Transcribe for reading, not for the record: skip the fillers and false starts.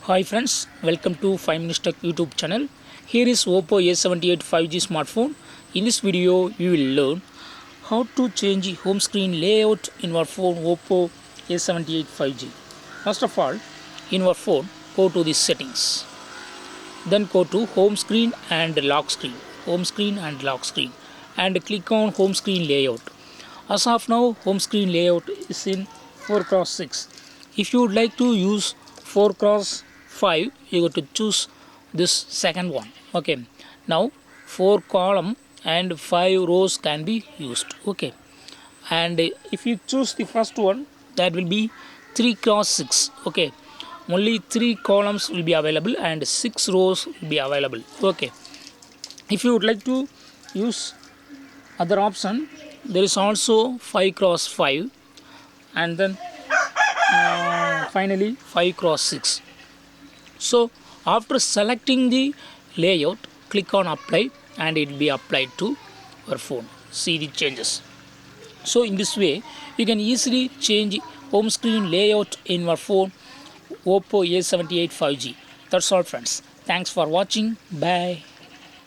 Hi friends, welcome to 5 Minutes Tech YouTube channel. Here is Oppo A78 5G smartphone. In this video, you will learn how to change home screen layout in your phone Oppo A78 5G. First of all, in your phone, go to the settings. Then go to home screen and lock screen. Home screen and lock screen. And click on home screen layout. As of now, home screen layout is in 4x6. If you would like to use 4x5, you got to choose this second one. Okay, now 4 column and 5 rows can be used. Okay, and if you choose the first one, that will be 3x6. Okay, only 3 columns will be available and 6 rows will be available. Okay, if you would like to use other option, there is also 5x5 and then finally 5x6. So after selecting the layout, click on apply and it will be applied to your phone. See the changes. So in this way, you can easily change home screen layout in your phone Oppo A78 5G. That's all friends. Thanks for watching. Bye.